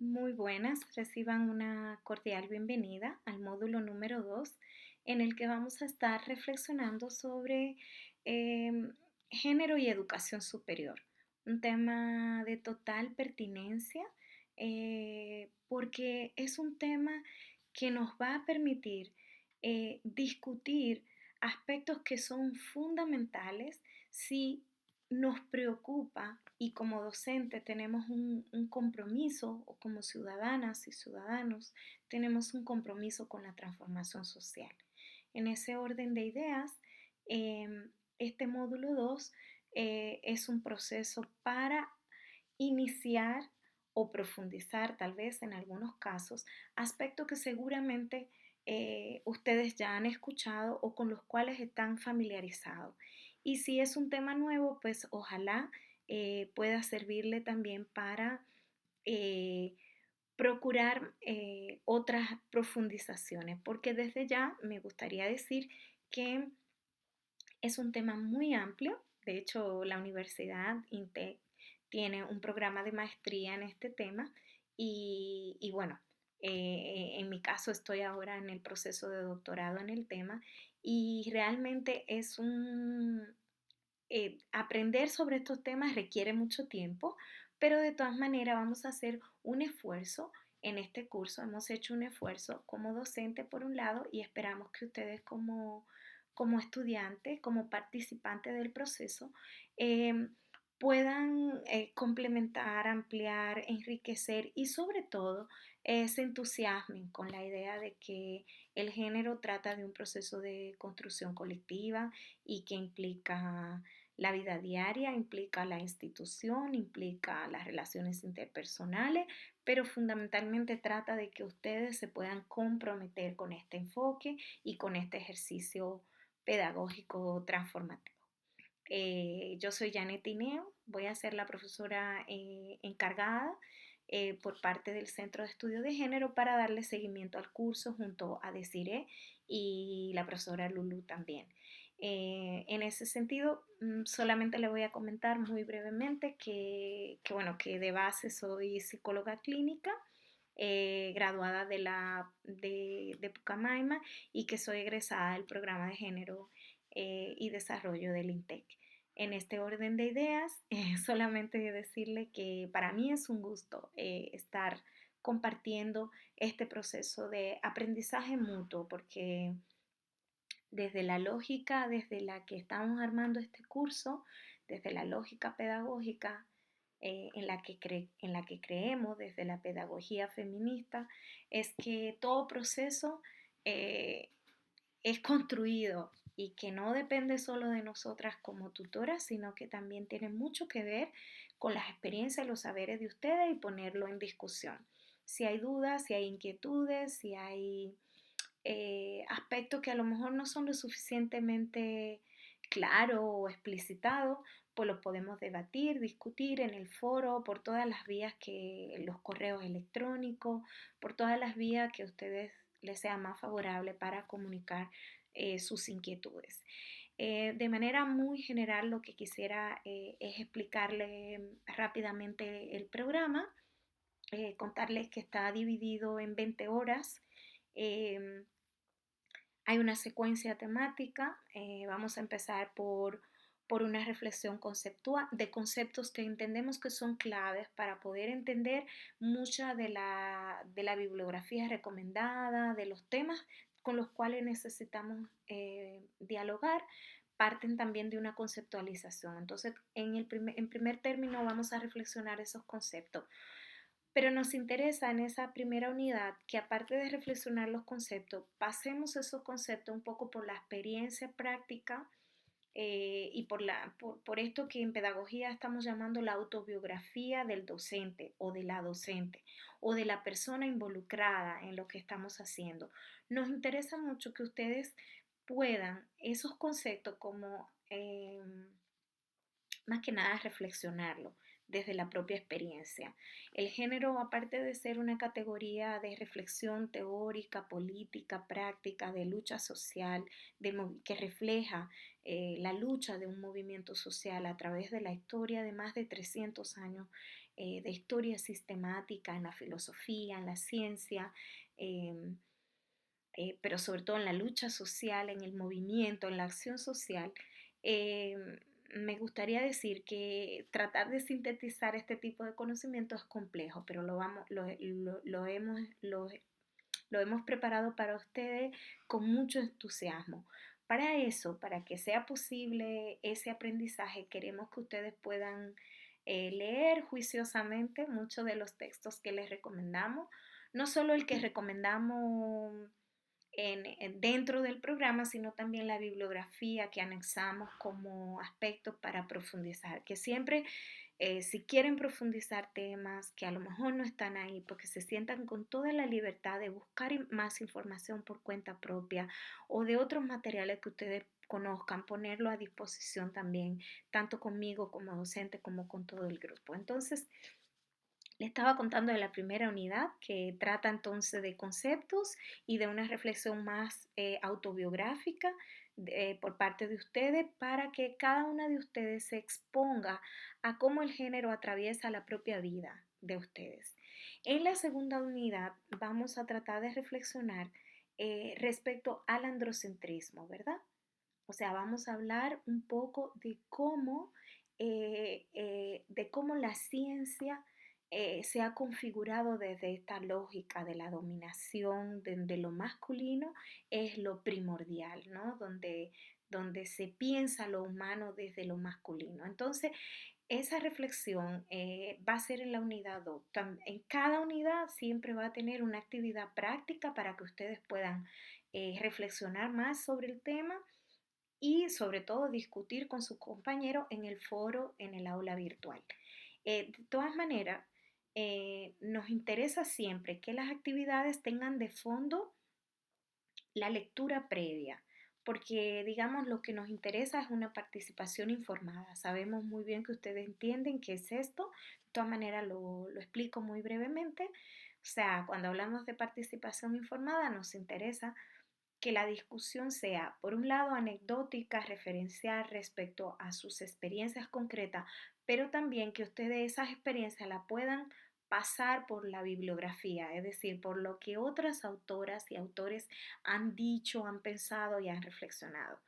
Muy buenas, reciban una cordial bienvenida al módulo número 2, en el que vamos a estar reflexionando sobre género y educación superior, un tema de total pertinencia porque es un tema que nos va a permitir discutir aspectos que son fundamentales si nos preocupa y como docente tenemos un compromiso, o como ciudadanas y ciudadanos tenemos un compromiso con la transformación social. En ese orden de ideas, este módulo 2 es un proceso para iniciar o profundizar, tal vez en algunos casos, aspectos que seguramente ustedes ya han escuchado o con los cuales están familiarizados. Y si es un tema nuevo, pues ojalá pueda servirle también para eh, procurar otras profundizaciones, porque desde ya me gustaría decir que es un tema muy amplio. De hecho, la Universidad INTEC tiene un programa de maestría en este tema y bueno, en mi caso estoy ahora en el proceso de doctorado en el tema y realmente es aprender sobre estos temas requiere mucho tiempo, pero de todas maneras vamos a hacer un esfuerzo. En este curso hemos hecho un esfuerzo como docente por un lado y esperamos que ustedes como estudiantes, como participantes del proceso, eh, puedan complementar, ampliar, enriquecer y sobre todo se entusiasmen con la idea de que el género trata de un proceso de construcción colectiva y que implica la vida diaria, implica la institución, implica las relaciones interpersonales, pero fundamentalmente trata de que ustedes se puedan comprometer con este enfoque y con este ejercicio pedagógico transformativo. Yo soy Janet Tineo, voy a ser la profesora encargada por parte del Centro de Estudios de Género para darle seguimiento al curso junto a Desiree y la profesora Lulu también. En ese sentido, solamente le voy a comentar muy brevemente bueno, que de base soy psicóloga clínica, graduada de Pucamaima y que soy egresada del programa de género y desarrollo del INTEC. En este orden de ideas, solamente decirle que para mí es un gusto estar compartiendo este proceso de aprendizaje mutuo, porque desde la lógica desde la que estamos armando este curso, desde la lógica pedagógica en la que creemos, desde la pedagogía feminista, es que todo proceso eh, es construido y que no depende solo de nosotras como tutoras, sino que también tiene mucho que ver con las experiencias y los saberes de ustedes y ponerlo en discusión. Si hay dudas, si hay inquietudes, si hay aspectos que a lo mejor no son lo suficientemente claros o explicitados, pues los podemos debatir, discutir en el foro, por todas las vías los correos electrónicos, por todas las vías que a ustedes les sea más favorable para comunicar sus inquietudes. De manera muy general, lo que quisiera es explicarle rápidamente el programa, contarles que está dividido en 20 horas. Eh, Hay una secuencia temática. Vamos a empezar por una reflexión conceptual de conceptos que entendemos que son claves para poder entender mucha de la bibliografía recomendada, de los temas con los cuales necesitamos dialogar, parten también de una conceptualización. Entonces, en primer término vamos a reflexionar esos conceptos. Pero nos interesa en esa primera unidad que aparte de reflexionar los conceptos, pasemos esos conceptos un poco por la experiencia práctica y por esto que en pedagogía estamos llamando la autobiografía del docente o de la docente o de la persona involucrada en lo que estamos haciendo. Nos interesa mucho que ustedes puedan esos conceptos como más que nada reflexionarlo desde la propia experiencia. El género, aparte de ser una categoría de reflexión teórica, política, práctica, de lucha social, que refleja la lucha de un movimiento social a través de la historia de más de 300 años de historia sistemática en la filosofía, en la ciencia, em, pero sobre todo en la lucha social, en el movimiento, en la acción social. em, Me gustaría decir que tratar de sintetizar este tipo de conocimiento es complejo, pero lo hemos preparado para ustedes con mucho entusiasmo. Para eso, para que sea posible ese aprendizaje, queremos que ustedes puedan leer juiciosamente muchos de los textos que les recomendamos, no solo el que recomendamos dentro del programa, sino también la bibliografía que anexamos como aspectos para profundizar, que siempre si quieren profundizar temas que a lo mejor no están ahí, porque se sientan con toda la libertad de buscar más información por cuenta propia o de otros materiales que ustedes conozcan, ponerlo a disposición también, tanto conmigo como docente como con todo el grupo. Entonces, le estaba contando de la primera unidad que trata entonces de conceptos y de una reflexión más autobiográfica por parte de ustedes para que cada una de ustedes se exponga a cómo el género atraviesa la propia vida de ustedes. En la segunda unidad vamos a tratar de reflexionar respecto al androcentrismo, ¿verdad? O sea, vamos a hablar un poco de cómo la ciencia se ha configurado desde esta lógica de la dominación de lo masculino es lo primordial, ¿no? Donde se piensa lo humano desde lo masculino. Entonces, esa reflexión va a ser en la unidad 2. En cada unidad siempre va a tener una actividad práctica para que ustedes puedan reflexionar más sobre el tema y sobre todo discutir con sus compañeros en el foro, en el aula virtual. De todas maneras, nos interesa siempre que las actividades tengan de fondo la lectura previa, porque digamos lo que nos interesa es una participación informada. Sabemos muy bien que ustedes entienden qué es esto, de todas maneras lo explico muy brevemente. O sea, cuando hablamos de participación informada nos interesa que la discusión sea, por un lado, anecdótica, referencial respecto a sus experiencias concretas, pero también que ustedes esas experiencias la puedan pasar por la bibliografía, es decir, por lo que otras autoras y autores han dicho, han pensado y han reflexionado.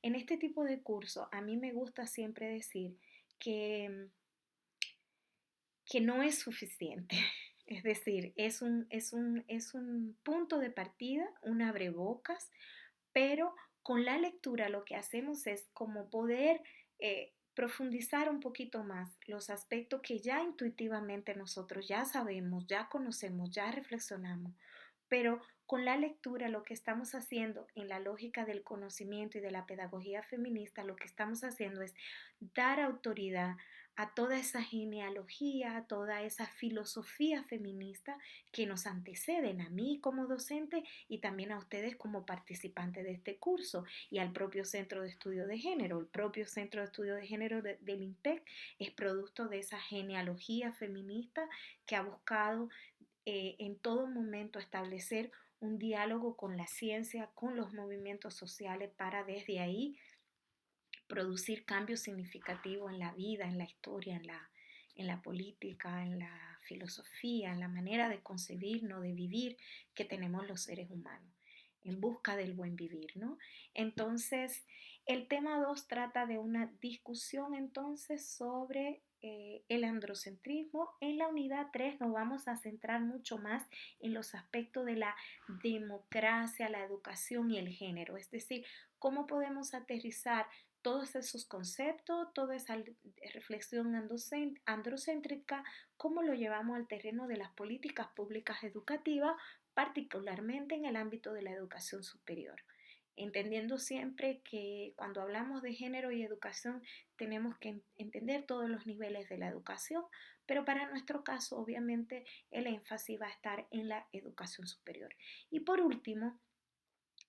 En este tipo de curso, a mí me gusta siempre decir que, que no es suficiente. Es decir, es un punto de partida, un abrebocas, pero con la lectura lo que hacemos es como poder profundizar un poquito más los aspectos que ya intuitivamente nosotros ya sabemos, ya conocemos, ya reflexionamos, pero con la lectura lo que estamos haciendo en la lógica del conocimiento y de la pedagogía feminista, lo que estamos haciendo es dar autoridad a toda esa genealogía, a toda esa filosofía feminista que nos anteceden a mí como docente y también a ustedes como participantes de este curso y al propio Centro de Estudio de Género. El propio Centro de Estudio de Género del INTEC es producto de esa genealogía feminista que ha buscado en todo momento establecer un diálogo con la ciencia, con los movimientos sociales para desde ahí producir cambios significativos en la vida, en la historia, en la política, en la filosofía, en la manera de concebirnos, de vivir que tenemos los seres humanos, en busca del buen vivir, ¿no? Entonces, el tema 2 trata de una discusión entonces sobre el androcentrismo. En la unidad 3 nos vamos a centrar mucho más en los aspectos de la democracia, la educación y el género, es decir, cómo podemos aterrizar todos esos conceptos, toda esa reflexión androcéntrica, cómo lo llevamos al terreno de las políticas públicas educativas, particularmente en el ámbito de la educación superior. Entendiendo siempre que cuando hablamos de género y educación tenemos que entender todos los niveles de la educación, pero para nuestro caso obviamente el énfasis va a estar en la educación superior. Y por último,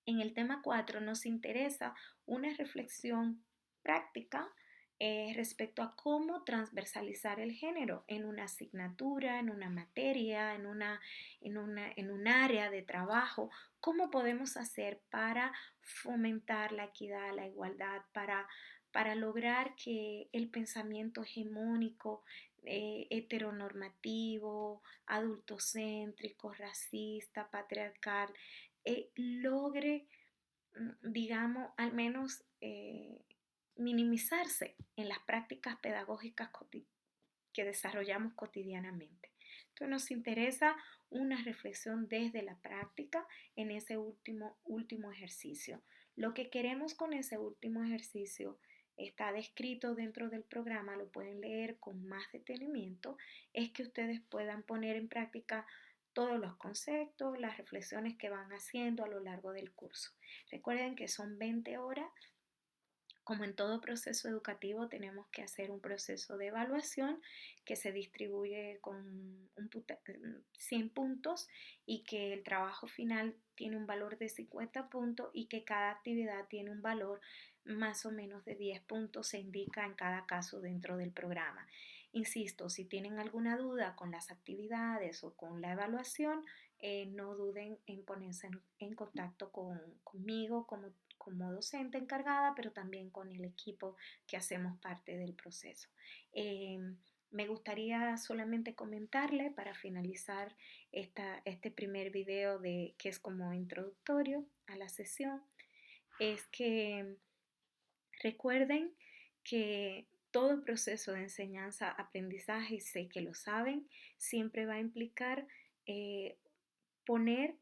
en el tema 4 nos interesa una reflexión práctica respecto a cómo transversalizar el género en una asignatura, en una materia, en un área de trabajo. ¿Cómo podemos hacer para fomentar la equidad, la igualdad, para lograr que el pensamiento hegemónico heteronormativo, adultocéntrico, racista, patriarcal, logre, digamos, al menos minimizarse en las prácticas pedagógicas que desarrollamos cotidianamente. Entonces nos interesa una reflexión desde la práctica en ese último ejercicio. Lo que queremos con ese último ejercicio está descrito dentro del programa, lo pueden leer con más detenimiento, es que ustedes puedan poner en práctica todos los conceptos, las reflexiones que van haciendo a lo largo del curso. Recuerden que son 20 horas. Como en todo proceso educativo, tenemos que hacer un proceso de evaluación que se distribuye con 100 puntos y que el trabajo final tiene un valor de 50 puntos y que cada actividad tiene un valor más o menos de 10 puntos, se indica en cada caso dentro del programa. Insisto, si tienen alguna duda con las actividades o con la evaluación, no duden en ponerse en contacto conmigo como docente encargada, pero también con el equipo que hacemos parte del proceso. Eh, Me gustaría solamente comentarle para finalizar este primer video que es como introductorio a la sesión, es que recuerden que todo proceso de enseñanza-aprendizaje, y sé que lo saben, siempre va a implicar eh, poner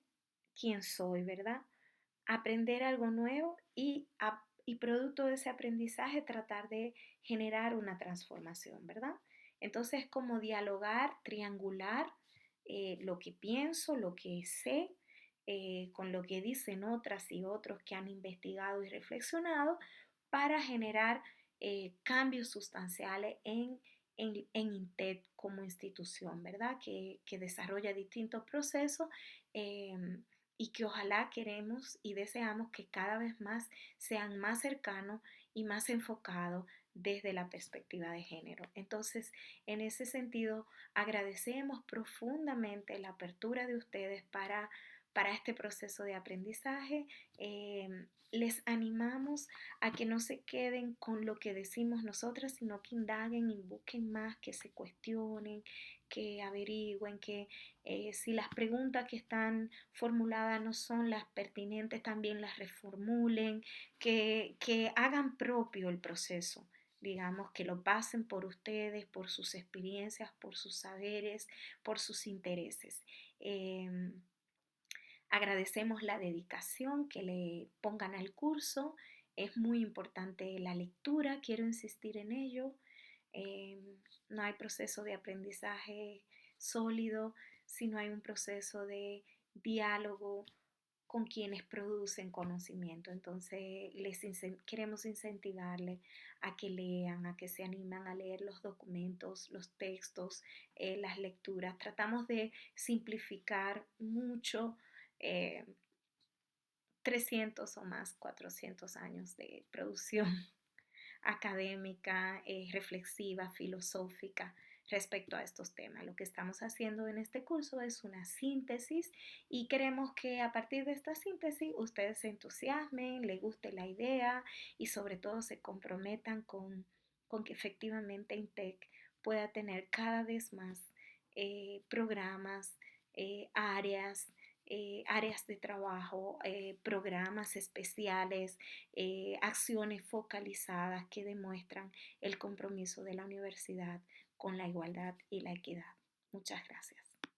quién soy, ¿verdad? Aprender algo nuevo y producto de ese aprendizaje tratar de generar una transformación, ¿verdad? Entonces, como dialogar, triangular lo que pienso, lo que sé, con lo que dicen otras y otros que han investigado y reflexionado para generar cambios sustanciales en INTED como institución, ¿verdad? Que desarrolla distintos procesos y que ojalá queremos y deseamos que cada vez más sean más cercanos y más enfocados desde la perspectiva de género. Entonces, en ese sentido, agradecemos profundamente la apertura de ustedes para este proceso de aprendizaje. Les animamos a que no se queden con lo que decimos nosotras, sino que indaguen y busquen más, que se cuestionen, que averigüen, que si las preguntas que están formuladas no son las pertinentes, también las reformulen, que hagan propio el proceso. Digamos, que lo pasen por ustedes, por sus experiencias, por sus saberes, por sus intereses. Eh, Agradecemos la dedicación que le pongan al curso. Es muy importante la lectura, quiero insistir en ello. Eh, no hay proceso de aprendizaje sólido si no hay un proceso de diálogo con quienes producen conocimiento. Entonces, queremos incentivarles a que lean, a que se animen a leer los documentos, los textos, las lecturas. Tratamos de simplificar mucho eh, 300 o más, 400 años de producción académica, reflexiva, filosófica respecto a estos temas. Lo que estamos haciendo en este curso es una síntesis y queremos que a partir de esta síntesis ustedes se entusiasmen, les guste la idea y sobre todo se comprometan con que efectivamente INTEC pueda tener cada vez más programas, áreas, áreas de trabajo, programas especiales, acciones focalizadas que demuestran el compromiso de la universidad con la igualdad y la equidad. Muchas gracias.